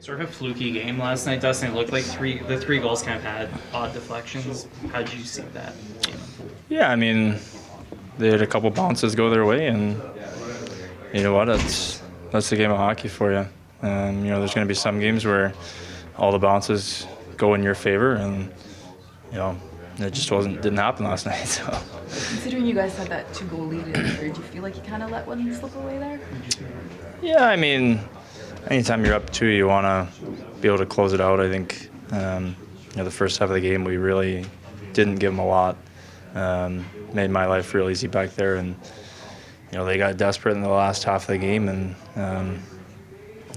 Sort of a fluky game last night, Dustin. It looked like the three goals kind of had odd deflections. How did you see that game? Yeah, I mean, they had a couple bounces go their way, and you know what? That's the game of hockey for you. There's going to be some games where all the bounces go in your favor, and it just didn't happen last night. So. Considering you guys had that 2-goal lead in the third, do you feel like you kind of let one slip away there? Yeah, I mean, anytime you're up 2, you want to be able to close it out. I think the first half of the game we really didn't give them a lot. Made my life real easy back there, and they got desperate in the last half of the game, and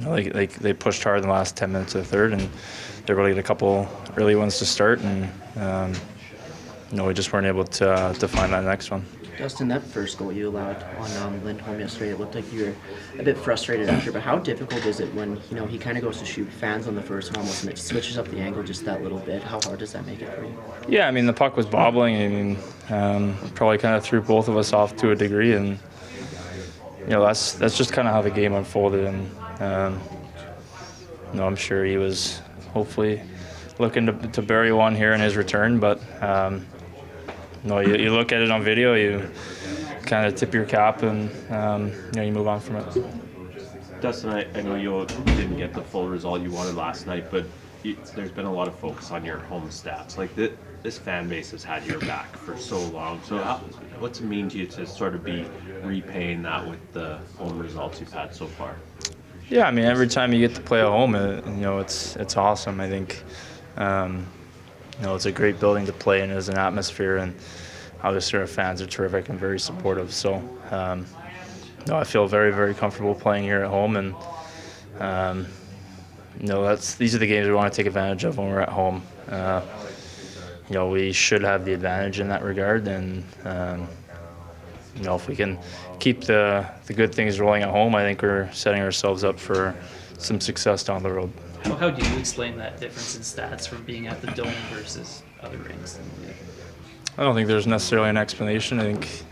they pushed hard in the last 10 minutes of the third, and they were able to get a couple early ones to start, and we just weren't able to find that next one. Dustin, that first goal you allowed on Lindholm yesterday, it looked like you were a bit frustrated after, but how difficult is it when he kind of goes to shoot fans on the first almost and it switches up the angle just that little bit? How hard does that make it for you? Yeah, I mean, the puck was bobbling. I mean, probably kind of threw both of us off to a degree, and that's just kind of how the game unfolded, and I'm sure he was hopefully looking to bury one here in his return, but you look at it on video, you kind of tip your cap, and you move on from it. Dustin, I know you didn't get the full result you wanted last night, but there's been a lot of focus on your home stats. Like this fan base has had your back for so long. So what's it mean to you to sort of be repaying that with the home results you've had so far? Yeah, I mean, every time you get to play at home, it's awesome. I think it's a great building to play in as an atmosphere, and obviously our fans are terrific and very supportive. So I feel very, very comfortable playing here at home, and these are the games we want to take advantage of when we're at home. We should have the advantage in that regard, and if we can keep the good things rolling at home, I think we're setting ourselves up for some success down the road. How do you explain that difference in stats from being at the Dome versus other rinks? I don't think there's necessarily an explanation. I think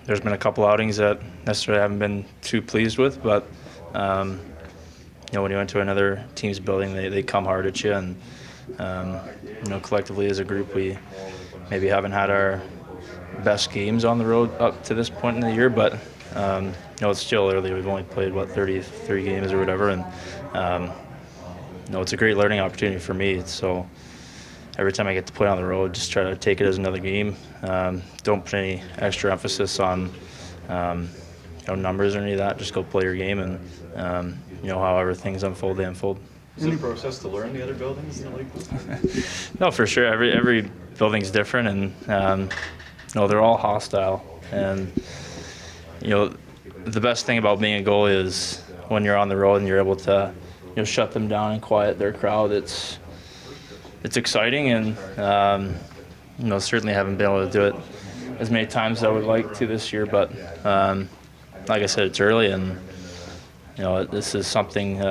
there's been a couple outings that necessarily haven't been too pleased with, but when you went to another team's building, they come hard at you, and collectively as a group, we maybe haven't had our best games on the road up to this point in the year, but it's still early. We've only played 33 games or whatever, and it's a great learning opportunity for me. So every time I get to play on the road, just try to take it as another game. Don't put any extra emphasis on numbers or any of that. Just go play your game, and however things unfold, they unfold. Is it a process to learn the other buildings in the league? No, for sure. Every building's different, and they're all hostile. And the best thing about being a goalie is when you're on the road and you're able to shut them down and quiet their crowd. It's exciting, and certainly haven't been able to do it as many times as I would like to this year. But like I said, it's early, and this is something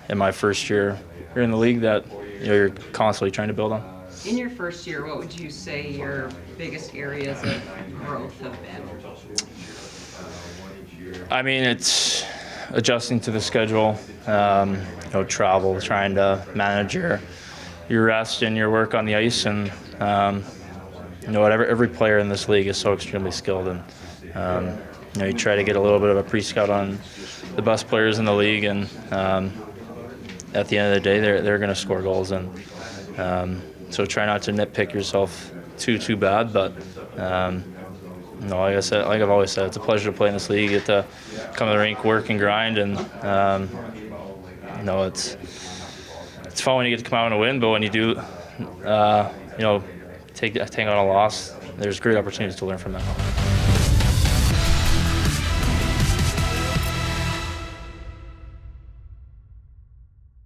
in my first year here in the league that you're constantly trying to build on. In your first year, what would you say your biggest areas of growth have been? I mean, it's adjusting to the schedule, travel, trying to manage your rest and your work on the ice, and every player in this league is so extremely skilled, and you try to get a little bit of a pre-scout on the best players in the league, and at the end of the day, they're going to score goals, and so try not to nitpick yourself too bad, but like I said, like I've always said, it's a pleasure to play in this league. You get to come to the rink, work and grind, and it's fun when you get to come out and win, but when you do take on a loss, there's great opportunities to learn from that.